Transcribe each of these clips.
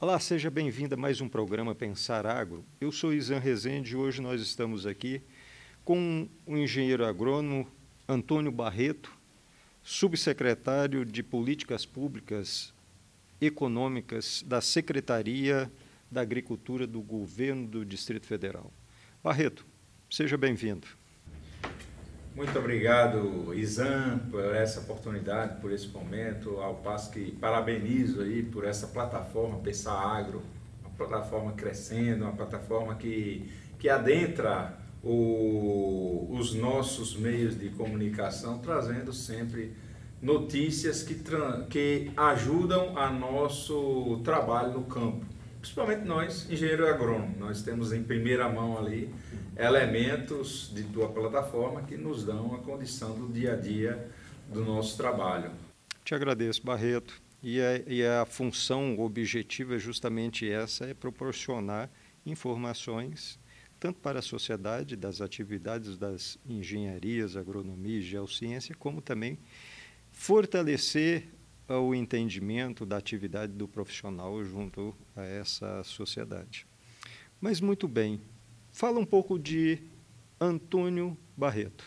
Olá, seja bem-vindo a mais um programa Pensar Agro. Eu sou Izan Rezende e hoje nós estamos aqui com o engenheiro agrônomo Antônio Barreto, subsecretário de Políticas Públicas Econômicas da Secretaria da Agricultura do Governo do Distrito Federal. Barreto, seja bem-vindo. Muito obrigado, Izan, por essa oportunidade, por esse momento, ao passo que parabenizo aí por essa plataforma Pensar Agro, uma plataforma crescendo, uma plataforma que adentra os nossos meios de comunicação, trazendo sempre notícias que ajudam a nosso trabalho no campo. Principalmente nós, engenheiro agrônomo, nós temos em primeira mão ali elementos de tua plataforma que nos dão a condição do dia a dia do nosso trabalho. Te agradeço, Barreto. E a função objetiva é justamente essa, é proporcionar informações tanto para a sociedade das atividades das engenharias, agronomia e geociência, como também fortalecer o entendimento da atividade do profissional junto a essa sociedade. Mas muito bem, fala um pouco de Antônio Barreto.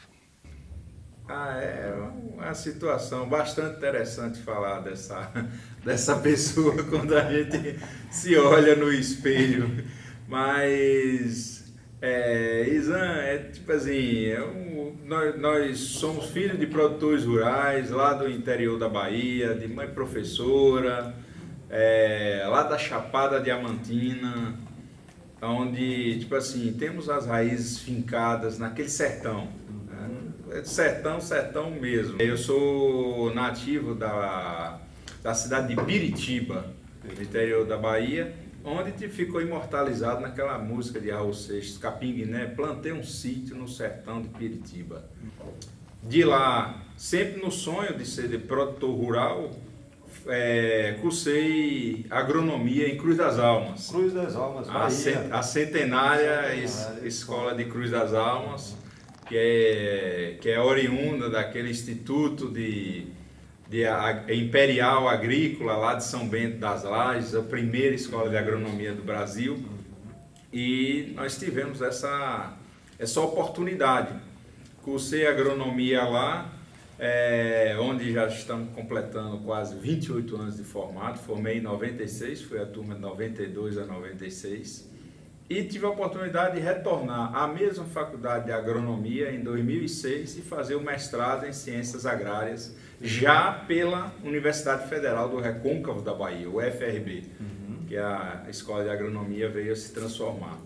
É uma situação bastante interessante falar dessa pessoa quando a gente se olha no espelho, mas Izan, tipo assim, nós somos filhos de produtores rurais lá do interior da Bahia, de mãe professora, lá da Chapada Diamantina, onde, tipo assim, temos as raízes fincadas naquele sertão, né? Sertão mesmo. Eu sou nativo da cidade de Biritiba, no interior da Bahia, onde ficou imortalizado naquela música de Raul Seixas, Capinguiné, plantei um sítio no sertão de Biritiba. De lá, sempre no sonho de ser produtor rural, cursei agronomia em Cruz das Almas. Cruz das Almas, Bahia. A centenária escola de Cruz das Almas, que é oriunda daquele instituto de Imperial Agrícola lá de São Bento das Lajes, a primeira escola de agronomia do Brasil, e nós tivemos essa oportunidade. Cursei agronomia lá, onde já estamos completando quase 28 anos de formato, formei em 96, fui a turma de 92 a 96, e tive a oportunidade de retornar à mesma faculdade de agronomia em 2006 e fazer o mestrado em ciências agrárias, já pela Universidade Federal do Recôncavo da Bahia, o UFRB, que a escola de agronomia veio a se transformar.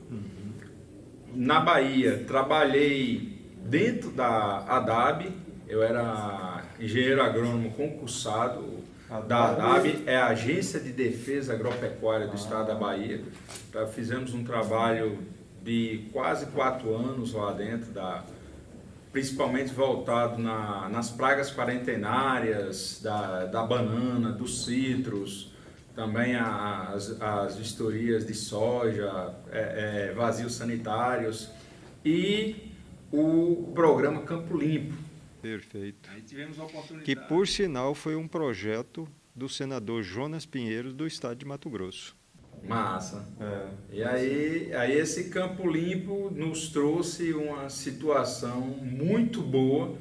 Na Bahia, trabalhei dentro da ADAB, eu era engenheiro agrônomo concursado. Da ADAB é a Agência de Defesa Agropecuária do Estado da Bahia. Então, fizemos um trabalho de quase 4 anos lá dentro, principalmente voltado nas pragas quarentenárias da banana, dos citros, também as vistorias de soja, vazios sanitários e o programa Campo Limpo. Perfeito. Aí tivemos a oportunidade. Que, por sinal, foi um projeto do senador Jonas Pinheiro, do estado de Mato Grosso. Massa. E aí esse Campo Limpo nos trouxe uma situação muito boa.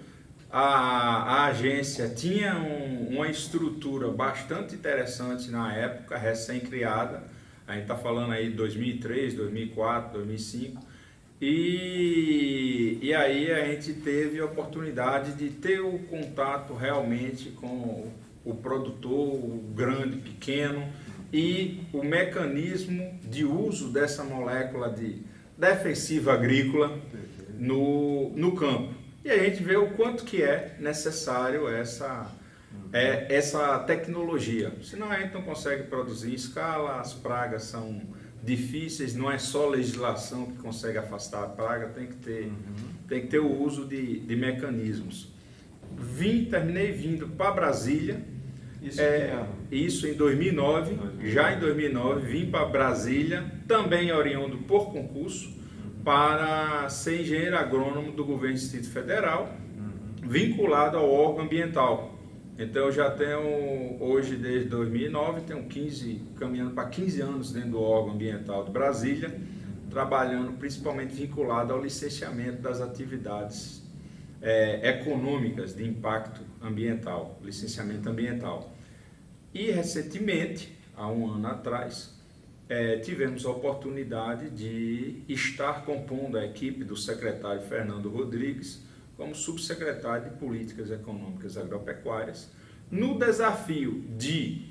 A agência tinha uma estrutura bastante interessante na época, recém-criada. A gente está falando aí de 2003, 2004, 2005. E aí a gente teve a oportunidade de ter o contato realmente com o produtor, o grande, pequeno, e o mecanismo de uso dessa molécula de defensiva agrícola no campo. E a gente vê o quanto que é necessário essa tecnologia. Senão a gente não consegue produzir em escala, as pragas são difíceis, não é só legislação que consegue afastar a praga, tem que ter o uso de mecanismos. Terminei vindo para Brasília, isso em 2009, já em 2009 vim para Brasília, também oriundo por concurso, para ser engenheiro agrônomo do governo do Distrito Federal, vinculado ao órgão ambiental, Então eu já tenho, hoje desde 2009, tenho caminhando para 15 anos dentro do órgão ambiental de Brasília, trabalhando principalmente vinculado ao licenciamento das atividades econômicas de impacto ambiental, licenciamento ambiental. E recentemente, há um ano atrás, tivemos a oportunidade de estar compondo a equipe do secretário Fernando Rodrigues como subsecretário de Políticas Econômicas Agropecuárias, no desafio de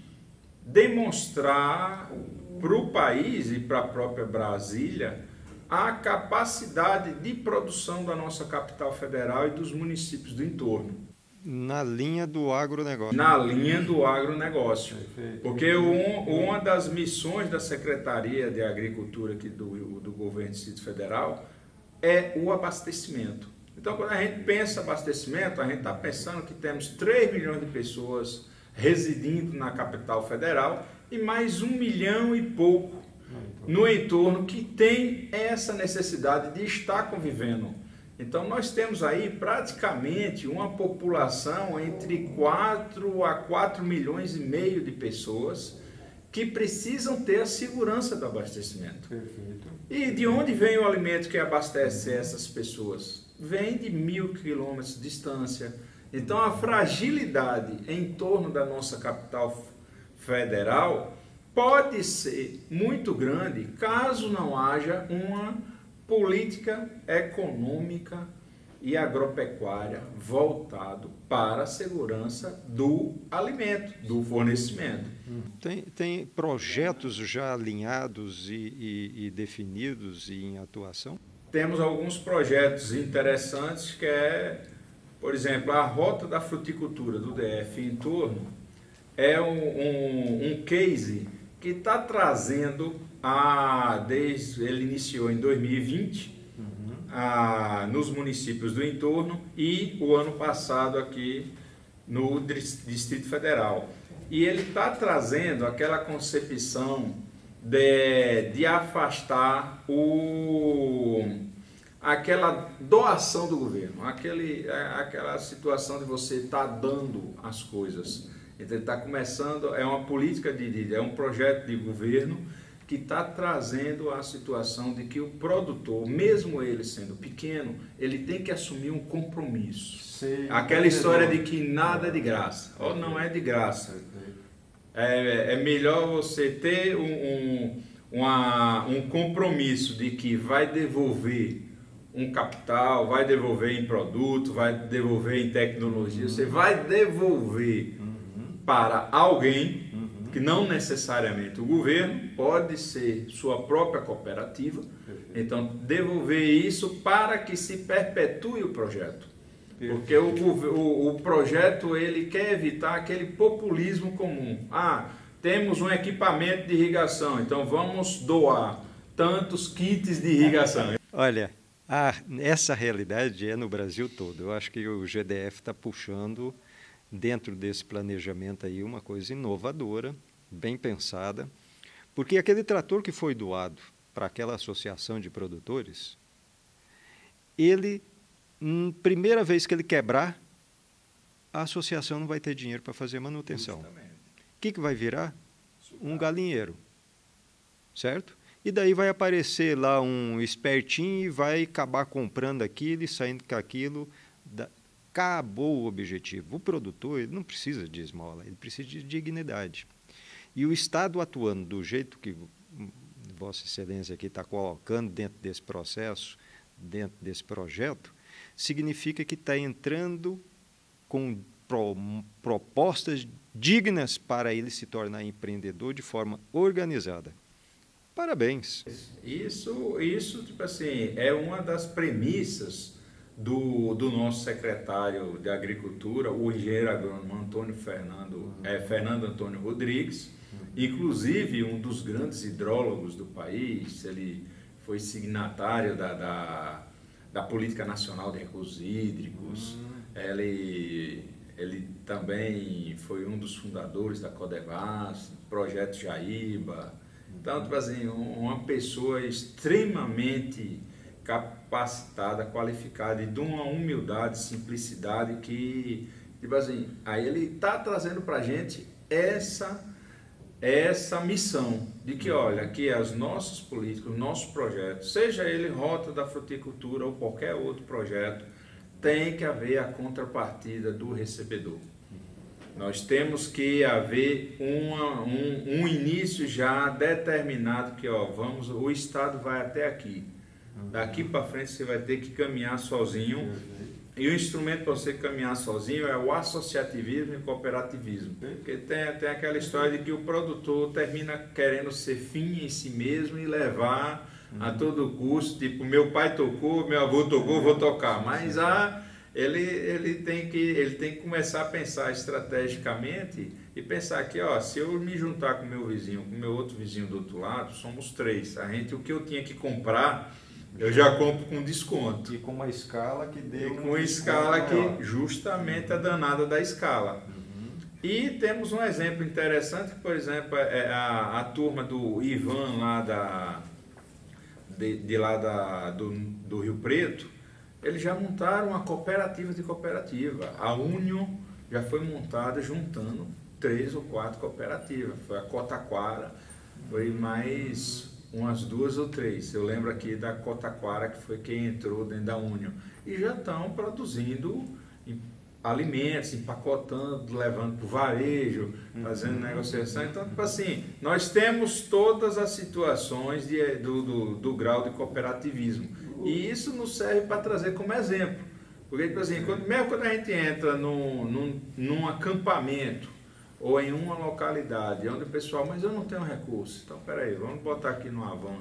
demonstrar para o país e para a própria Brasília a capacidade de produção da nossa capital federal e dos municípios do entorno. Na linha do agronegócio. Na linha do agronegócio. Porque uma das missões da Secretaria de Agricultura aqui do Governo do Distrito Federal é o abastecimento. Então, quando a gente pensa abastecimento, a gente está pensando que temos 3 milhões de pessoas residindo na capital federal e mais 1 milhão e pouco no entorno que tem essa necessidade de estar convivendo. Então, nós temos aí praticamente uma população entre 4 a 4 milhões e meio de pessoas que precisam ter a segurança do abastecimento. Perfeito. E de onde vem o alimento que abastece essas pessoas? Vem de 1.000 quilômetros de distância. Então, a fragilidade em torno da nossa capital federal pode ser muito grande caso não haja uma política econômica e agropecuária voltado para a segurança do alimento, do fornecimento. Tem projetos já alinhados e definidos e em atuação? Temos alguns projetos interessantes que por exemplo, a Rota da Fruticultura do DF em torno é um case que está trazendo, ele iniciou em 2020, nos municípios do entorno e o ano passado aqui no Distrito Federal. E ele está trazendo aquela concepção de afastar aquela doação do governo, aquela situação de você estar dando as coisas. Então ele está começando, é uma política, é um projeto de governo que está trazendo a situação de que o produtor, mesmo ele sendo pequeno, ele tem que assumir um compromisso. Sim, aquela história de que nada é de graça, ou não é de graça. É melhor você ter um compromisso de que vai devolver um capital, vai devolver em produto, vai devolver em tecnologia, você vai devolver para alguém, que não necessariamente o governo, pode ser sua própria cooperativa. Então, devolver isso para que se perpetue o projeto. Porque o projeto ele quer evitar aquele populismo comum. Temos um equipamento de irrigação, então vamos doar tantos kits de irrigação. Olha, essa realidade é no Brasil todo. Eu acho que o GDF está puxando dentro desse planejamento aí uma coisa inovadora, bem pensada, porque aquele trator que foi doado para aquela associação de produtores, ele, primeira vez que ele quebrar, a associação não vai ter dinheiro para fazer manutenção. O que vai virar? Um galinheiro, certo? E daí vai aparecer lá um espertinho e vai acabar comprando aquilo e saindo com aquilo. Acabou o objetivo. O produtor ele não precisa de esmola, ele precisa de dignidade. E o Estado atuando do jeito que Vossa Excelência aqui está colocando dentro desse processo, dentro desse projeto, significa que está entrando com propostas dignas para ele se tornar empreendedor de forma organizada. Parabéns. Isso tipo assim, é uma das premissas do nosso secretário de Agricultura, o engenheiro agrônomo Fernando Antônio Rodrigues, inclusive um dos grandes hidrólogos do país. Ele foi signatário da Política Nacional de Recursos Hídricos. Ele também foi um dos fundadores da Codevas, Projeto Jaíba. Então, tipo assim, uma pessoa extremamente capacitada, qualificada e de uma humildade, simplicidade que Tipo assim, aí ele está trazendo para a gente essa missão de que, olha, que os nossos políticos, os nossos projetos, seja ele Rota da Fruticultura ou qualquer outro projeto, tem que haver a contrapartida do recebedor. Nós temos que haver um início já determinado que, ó, o Estado vai até aqui. Daqui para frente você vai ter que caminhar sozinho. E o instrumento para você caminhar sozinho é o associativismo e cooperativismo. Porque tem aquela história de que o produtor termina querendo ser fim em si mesmo e levar a todo custo. Tipo, meu pai tocou, meu avô tocou, vou tocar. Mas ele tem que começar a pensar estrategicamente e pensar que, ó, se eu me juntar com meu vizinho, com meu outro vizinho do outro lado, somos 3. O que eu tinha que comprar, eu já compro com desconto. E com uma escala que deu. E com uma escala que justamente a danada da escala. E temos um exemplo interessante, que, por exemplo, é a turma do Ivan lá do Rio Preto. Eles já montaram uma cooperativa de cooperativa. A Union já foi montada juntando 3 ou 4 cooperativas. Foi a Cotaquara, foi mais umas 2 ou 3. Eu lembro aqui da Cotaquara, que foi quem entrou dentro da Union. E já estão produzindo alimentos, empacotando, levando para o varejo, fazendo negociação. Então, tipo assim, nós temos todas as situações do grau de cooperativismo. E isso nos serve para trazer como exemplo. Porque, tipo assim, mesmo quando a gente entra num acampamento ou em uma localidade onde o pessoal, mas eu não tenho recurso, então peraí, vamos botar aqui numa van,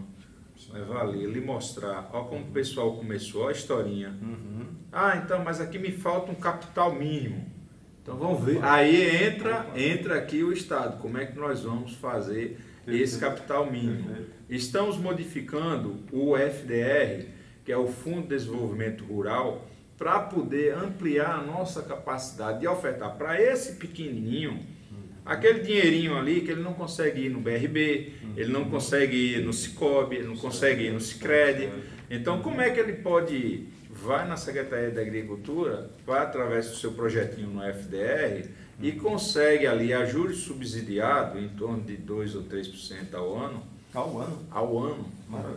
levar ali, lhe mostrar, ó como o pessoal começou, ó a historinha. Ah, então, mas aqui me falta um capital mínimo. Então vamos ver. Aí entra aqui o Estado, como é que nós vamos fazer esse capital mínimo? Estamos modificando o FDR, que é o Fundo de Desenvolvimento Rural, para poder ampliar a nossa capacidade de ofertar para esse pequenininho, aquele dinheirinho ali que ele não consegue ir no BRB, ele não consegue ir no Sicob, ele não consegue ir no Sicredi. Então, como é que ele pode ir? Vai na Secretaria da Agricultura, vai através do seu projetinho no FDR e consegue ali a juros subsidiado em torno de 2 ou 3% ao ano. Ao ano.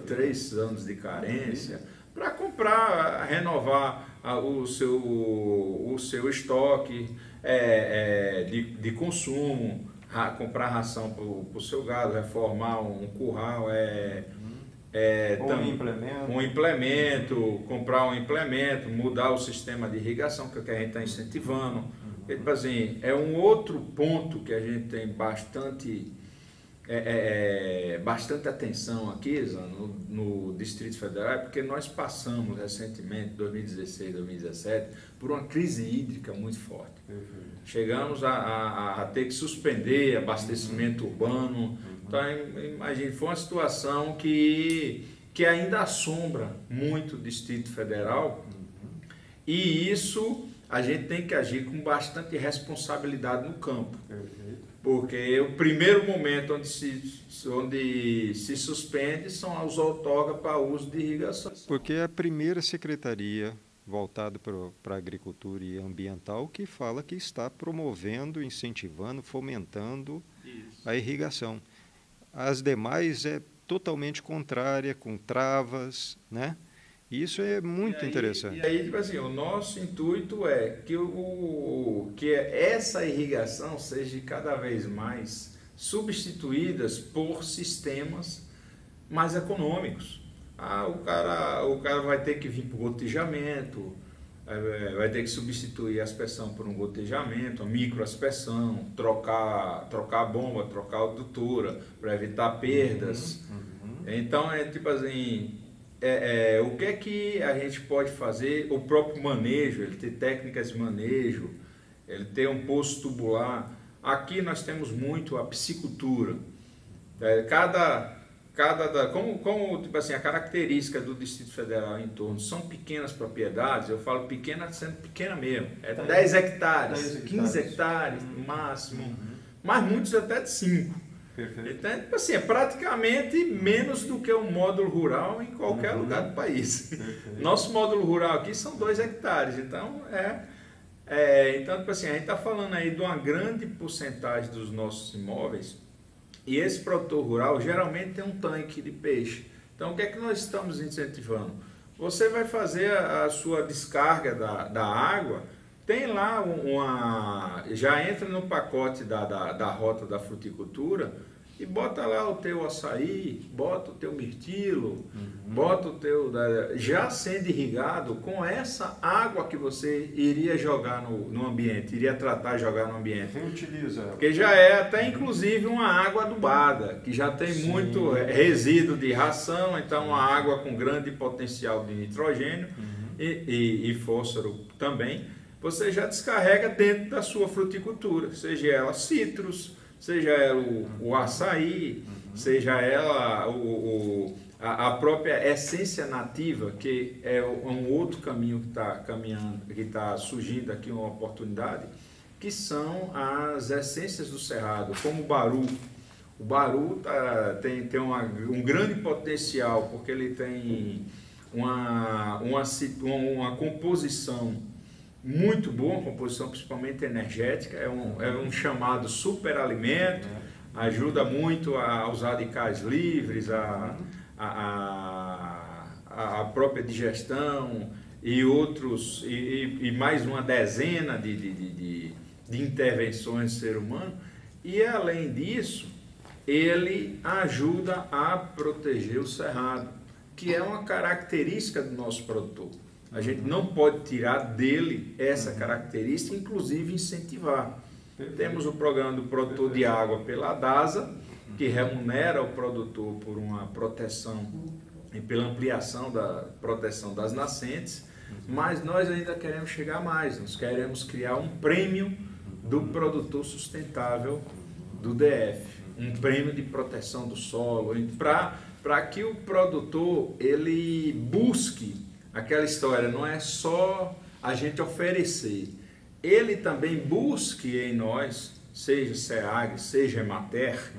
3 anos de carência, para comprar, renovar o seu estoque de consumo, comprar ração para o seu gado, reformar um curral, um implemento, comprar um implemento, mudar o sistema de irrigação, que é o que a gente está incentivando. Tipo assim, é um outro ponto que a gente tem bastante atenção aqui, Zan, no Distrito Federal, porque nós passamos recentemente, 2016, 2017, por uma crise hídrica muito forte. Chegamos a ter que suspender abastecimento urbano. Então, imagine, foi uma situação que ainda assombra muito o Distrito Federal, e isso a gente tem que agir com bastante responsabilidade no campo. Porque o primeiro momento onde se suspende são os outorgas para uso de irrigação. Porque é a primeira secretaria voltada para a agricultura e ambiental que fala que está promovendo, incentivando, fomentando a irrigação. As demais é totalmente contrária, com travas, né? Isso é muito interessante. E aí, tipo assim, o nosso intuito é que essa irrigação seja cada vez mais substituídas por sistemas mais econômicos. O cara vai ter que vir para o gotejamento, vai ter que substituir a aspersão por um gotejamento, a microaspersão, trocar a bomba, trocar a adutora para evitar perdas. Então, tipo assim, o que é que a gente pode fazer? O próprio manejo, ele ter técnicas de manejo, ele ter um poço tubular. Aqui nós temos muito a piscicultura. Como tipo assim, a característica do Distrito Federal em torno são pequenas propriedades, eu falo pequena sendo pequena mesmo, 10 hectares, 15 hectares no máximo, mas muitos até de 5. Então, tipo assim, é praticamente menos do que um módulo rural em qualquer lugar do país. Nosso módulo rural aqui são 2 hectares, então Então, tipo assim, a gente está falando aí de uma grande porcentagem dos nossos imóveis, e esse produtor rural geralmente tem um tanque de peixe. Então, o que é que nós estamos incentivando? Você vai fazer a sua descarga da água, tem lá já entra no pacote da rota da fruticultura e bota lá o teu açaí, bota o teu mirtilo, bota o teu... já sendo irrigado com essa água que você iria jogar no ambiente, iria tratar e jogar no ambiente. Reutiliza ela. Porque já é até inclusive uma água adubada, que já tem muito resíduo de ração, então uma água com grande potencial de nitrogênio e fósforo também, você já descarrega dentro da sua fruticultura, seja ela citros, seja ela o açaí, seja ela a própria essência nativa, que é um outro caminho que está caminhando, que está surgindo aqui uma oportunidade, que são as essências do cerrado, como o baru. O baru tem um grande potencial, porque ele tem uma composição muito boa, uma composição principalmente energética, é um chamado superalimento, ajuda muito aos radicais livres, a própria digestão e outros, e mais uma dezena de intervenções do ser humano, e além disso, ele ajuda a proteger o cerrado, que é uma característica do nosso produtor. A gente não pode tirar dele essa característica, inclusive incentivar. Temos o programa do produtor de água pela DASA, que remunera o produtor por uma proteção e pela ampliação da proteção das nascentes, mas nós ainda queremos chegar mais, nós queremos criar um prêmio do produtor sustentável do DF, um prêmio de proteção do solo, para que o produtor ele busque aquela história, não é só a gente oferecer, ele também busque em nós, seja SEAG, seja Emater,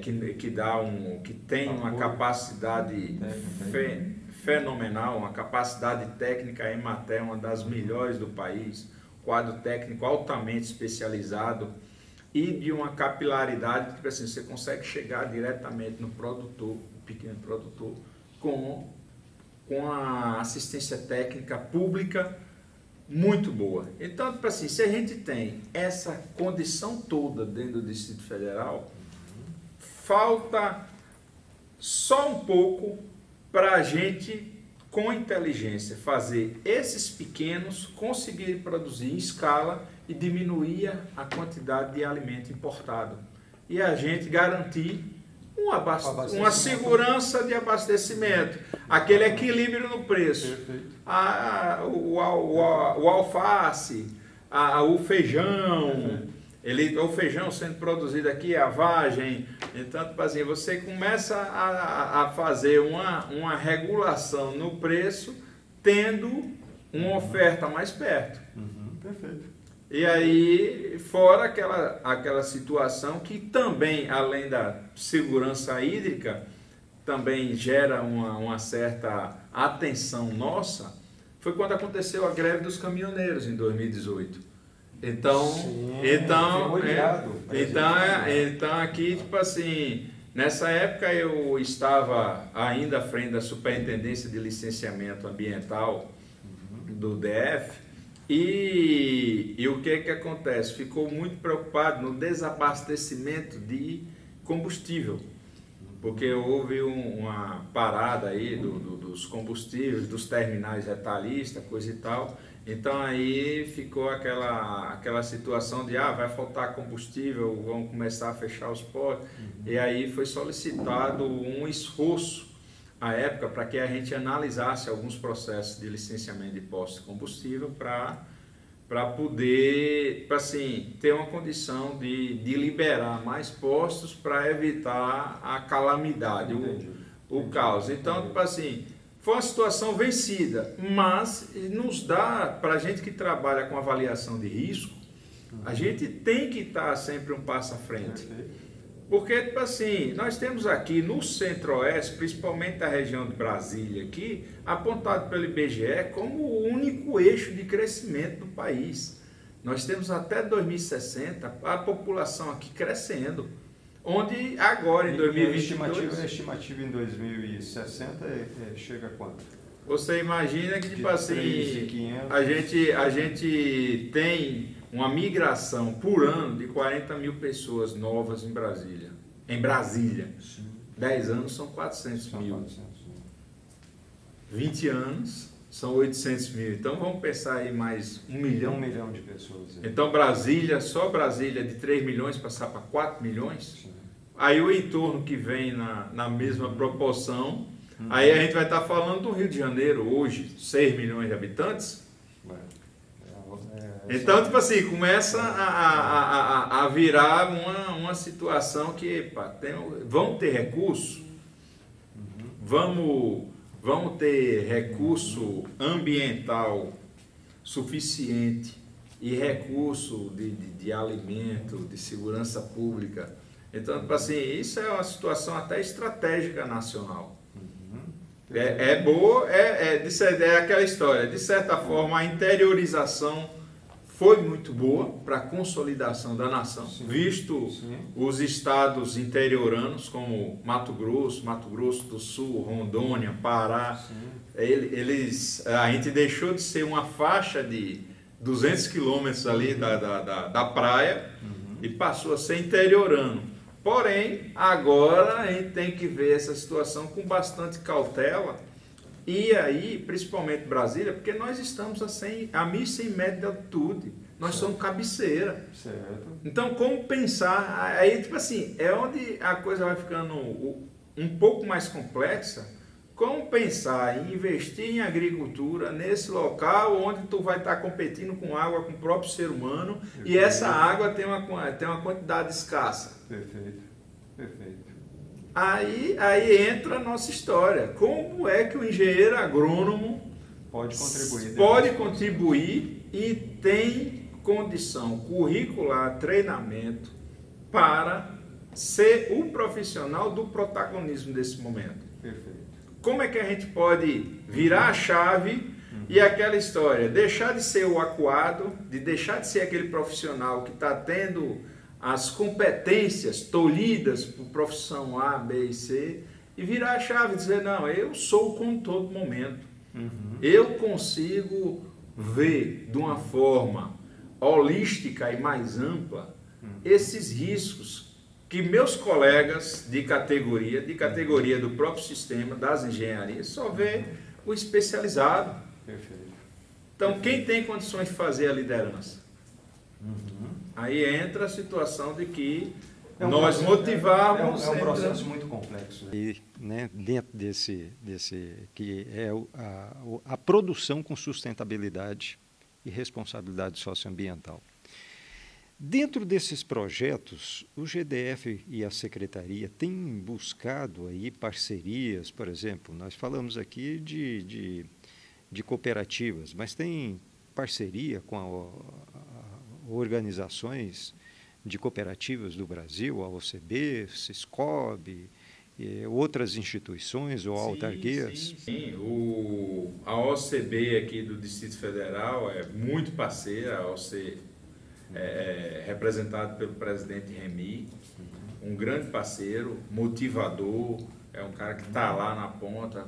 que tem uma capacidade fenomenal, uma capacidade técnica. A Emater é uma das melhores do país, quadro técnico altamente especializado e de uma capilaridade, tipo assim, você consegue chegar diretamente no produtor, no pequeno produtor, com a assistência técnica pública muito boa. Então, tipo assim, se a gente tem essa condição toda dentro do Distrito Federal, falta só um pouco para a gente, com inteligência, fazer esses pequenos conseguirem produzir em escala e diminuir a quantidade de alimento importado. E a gente garantir uma segurança de abastecimento, aquele equilíbrio no preço. O alface, o feijão, o feijão sendo produzido aqui, a vagem. Então, tipo assim, você começa a fazer uma regulação no preço, tendo uma oferta mais perto. Perfeito. E aí, fora aquela situação que também, além da segurança hídrica, também gera uma certa atenção nossa, foi quando aconteceu a greve dos caminhoneiros em 2018. Então aqui, tipo assim, nessa época eu estava ainda à frente da Superintendência de Licenciamento Ambiental do DF, e o que acontece? Ficou muito preocupado no desabastecimento de combustível, porque houve uma parada aí dos combustíveis, dos terminais retalhistas, coisa e tal. Então aí ficou aquela situação de vai faltar combustível, vão começar a fechar os postos. E aí foi solicitado um esforço à época para que a gente analisasse alguns processos de licenciamento de postos de combustível para poder, assim, ter uma condição de liberar mais postos para evitar a calamidade, o caos. Então, tipo assim, foi uma situação vencida, mas nos dá, para a gente que trabalha com avaliação de risco, a gente tem que estar sempre um passo à frente. Porque, tipo assim, nós temos aqui no Centro-Oeste, principalmente da região de Brasília aqui, apontado pelo IBGE como o único eixo de crescimento do país. Nós temos até 2060 a população aqui crescendo, onde agora em 2022... A estimativa em 2060 chega a quanto? Você imagina que, tipo assim, a gente tem uma migração por ano de 40 mil pessoas novas em Brasília. Em Brasília. Sim. 10 anos são 400 mil. 20 anos são 800 mil. Então vamos pensar aí mais 1 milhão. 1 milhão de pessoas. Então Brasília, só Brasília de 3 milhões passar para 4 milhões. Sim. Aí o entorno que vem na mesma proporção. Aí a gente vai estar falando do Rio de Janeiro hoje, 6 milhões de habitantes. Então, tipo assim, começa a virar uma situação que vamos ter recurso, vamos ter recurso ambiental suficiente e recurso de alimento, de segurança pública. Então, tipo assim, isso é uma situação até estratégica nacional. É boa, é aquela história, de certa forma a interiorização foi muito boa para a consolidação da nação, visto os estados interioranos como Mato Grosso do Sul, Rondônia, Pará, a gente deixou de ser uma faixa de 200 quilômetros ali da praia e passou a ser interiorano. Porém, agora a gente tem que ver essa situação com bastante cautela. E aí, principalmente Brasília, porque nós estamos a 1.100 metros de altitude. Nós somos cabeceira. Certo. Então, como pensar? Aí, tipo assim, é onde a coisa vai ficando um pouco mais complexa. Como pensar em investir em agricultura nesse local onde tu vai estar competindo com água, com o próprio ser humano, perfeito. E essa água tem uma quantidade escassa. Perfeito, perfeito. Aí entra a nossa história. Como é que o engenheiro agrônomo pode contribuir e tem condição curricular, treinamento para ser o profissional do protagonismo desse momento? Perfeito. Como é que a gente pode virar a chave e aquela história, deixar de ser o acuado, de deixar de ser aquele profissional que está tendo as competências tolhidas por profissão A, B e C, e virar a chave e dizer, não, eu sou com todo momento. Eu consigo ver de uma forma holística e mais ampla esses riscos que meus colegas de categoria do próprio sistema, das engenharias, só vê o especializado. Perfeito. Então, quem tem condições de fazer a liderança? Aí entra a situação de que nós motivarmos... É um processo muito complexo. E, né, dentro desse que é a produção com sustentabilidade e responsabilidade socioambiental. Dentro desses projetos, o GDF e a Secretaria têm buscado aí parcerias, por exemplo, nós falamos aqui de cooperativas, mas tem parceria com organizações de cooperativas do Brasil, a OCB, Siscob, outras instituições ou autarquias? Sim. A OCB aqui do Distrito Federal é muito parceira, a OCB. Representado pelo presidente Remy, um grande parceiro, motivador, é um cara que está lá na ponta,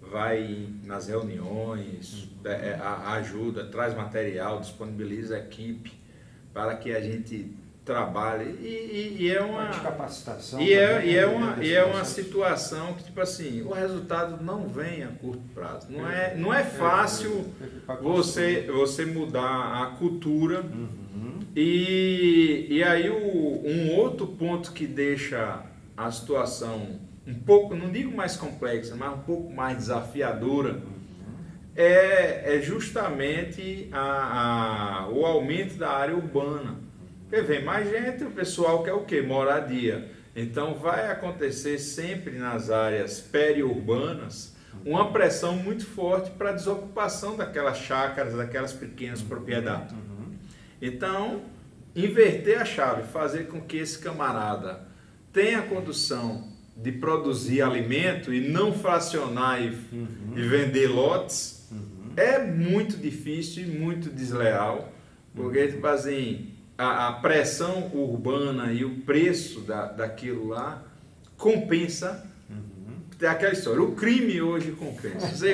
vai nas reuniões, ajuda, traz material, disponibiliza a equipe para que a gente trabalhe e é uma de capacitação e é uma situação que, tipo assim, o resultado não vem a curto prazo, não é fácil você mudar a cultura. E aí um outro ponto que deixa a situação um pouco, não digo mais complexa, mas um pouco mais desafiadora, é justamente o aumento da área urbana. Porque vem mais gente, o pessoal quer o quê? Moradia. Então vai acontecer sempre nas áreas periurbanas uma pressão muito forte para a desocupação daquelas chácaras, daquelas pequenas propriedades. Então, inverter a chave, fazer com que esse camarada tem a condição de produzir alimento e não fracionar e vender lotes, é muito difícil e muito desleal, porque tipo assim, a pressão urbana e o preço daquilo lá compensa. Tem aquela história, o crime hoje compensa.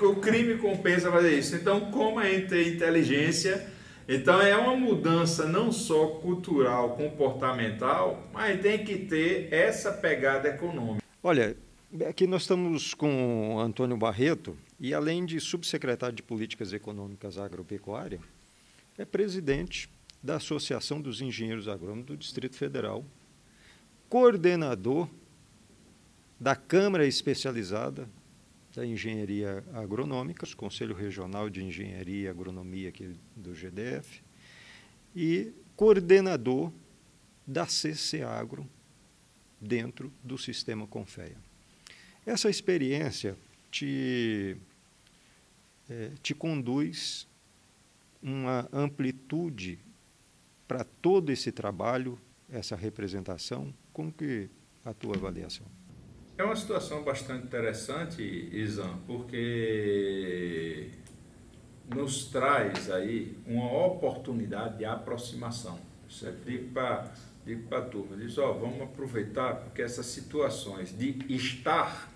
O crime compensa fazer isso. Então, como a gente tem inteligência, então é uma mudança não só cultural, comportamental, mas tem que ter essa pegada econômica. Olha, aqui nós estamos com o Antônio Barreto, e além de subsecretário de Políticas Econômicas Agropecuária, é presidente da Associação dos Engenheiros Agrônomos do Distrito Federal, coordenador da Câmara Especializada da Engenharia Agronômica, Conselho Regional de Engenharia e Agronomia aqui do GDF, e coordenador da CC Agro dentro do sistema Confea. Essa experiência te conduz uma amplitude para todo esse trabalho, essa representação. Como que a tua avaliação? É uma situação bastante interessante, Izan, porque nos traz aí uma oportunidade de aproximação. Eu digo para a turma, vamos aproveitar, porque essas situações de estar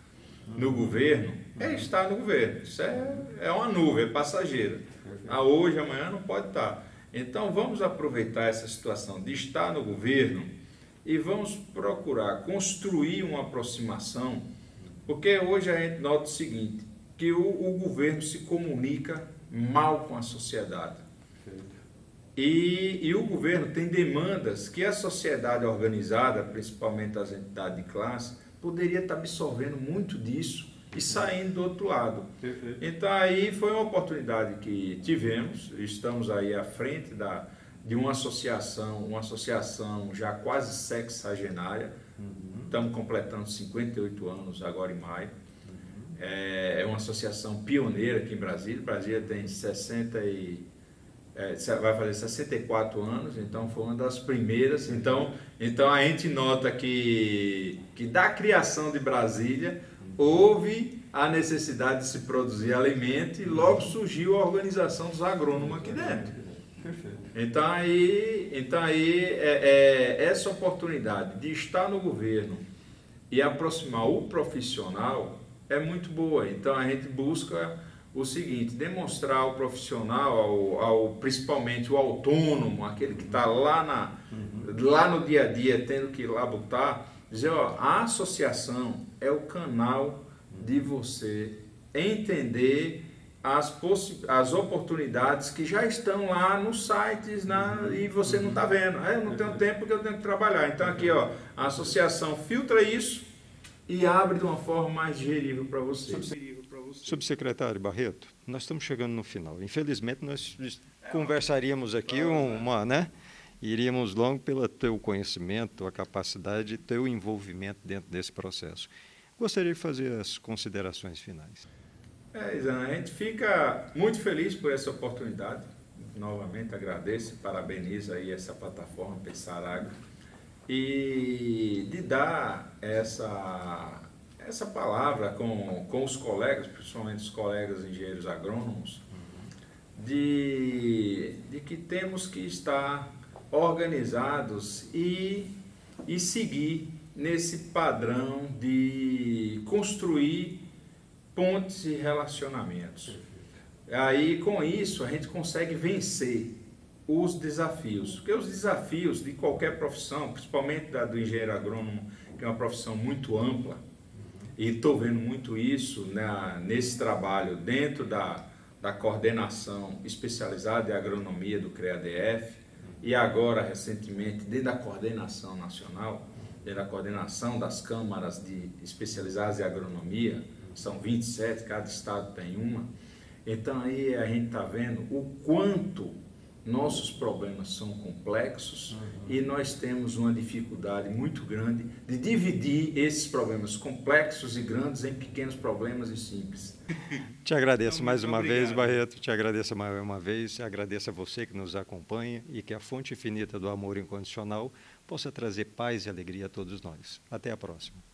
no governo, é estar no governo. Isso é uma nuvem, é passageira. Hoje, amanhã não pode estar. Então vamos aproveitar essa situação de estar no governo e vamos procurar construir uma aproximação, porque hoje a gente nota o seguinte, que o governo se comunica mal com a sociedade. E o governo tem demandas que a sociedade organizada, principalmente as entidades de classe, poderia estar absorvendo muito disso e saindo do outro lado. Perfeito. Então aí foi uma oportunidade que tivemos, estamos aí à frente de uma associação já quase sexagenária, estamos completando 58 anos agora em maio, é uma associação pioneira aqui em Brasília. Brasília tem vai fazer 64 anos, então foi uma das primeiras. Então a gente nota que da criação de Brasília houve a necessidade de se produzir alimento e logo surgiu a organização dos agrônomos aqui dentro. Perfeito. Então aí essa oportunidade de estar no governo e aproximar o profissional é muito boa. Então a gente busca o seguinte, demonstrar ao profissional, principalmente o autônomo, aquele que está lá no dia a dia, tendo que ir lá botar, dizer, a associação é o canal de você entender as oportunidades que já estão lá nos sites e você não está vendo. Eu não tenho tempo porque eu tenho que trabalhar. Então aqui, a associação filtra isso e abre de uma forma mais gerível para você. Subsecretário Barreto, nós estamos chegando no final. Infelizmente, nós conversaríamos aqui iríamos longo pelo teu conhecimento, tua capacidade e teu envolvimento dentro desse processo. Gostaria de fazer as considerações finais. Izan, a gente fica muito feliz por essa oportunidade. Novamente agradeço e parabenizo aí essa plataforma Pensar Agro e de dar essa palavra com os colegas, principalmente os colegas engenheiros agrônomos, de que temos que estar organizados e seguir nesse padrão de construir pontes e relacionamentos. Aí, com isso, a gente consegue vencer os desafios, porque os desafios de qualquer profissão, principalmente do engenheiro agrônomo, que é uma profissão muito ampla, e estou vendo muito isso nesse trabalho dentro da coordenação especializada de agronomia do CREA-DF e agora, recentemente, dentro da coordenação nacional, dentro da coordenação das câmaras especializadas em agronomia, são 27, cada estado tem uma. Então aí a gente está vendo o quanto nossos problemas são complexos e nós temos uma dificuldade muito grande de dividir esses problemas complexos e grandes em pequenos problemas e simples. Te agradeço então, mais uma vez, Barreto, te agradeço mais uma vez, agradeço a você que nos acompanha e que a fonte infinita do amor incondicional possa trazer paz e alegria a todos nós. Até a próxima.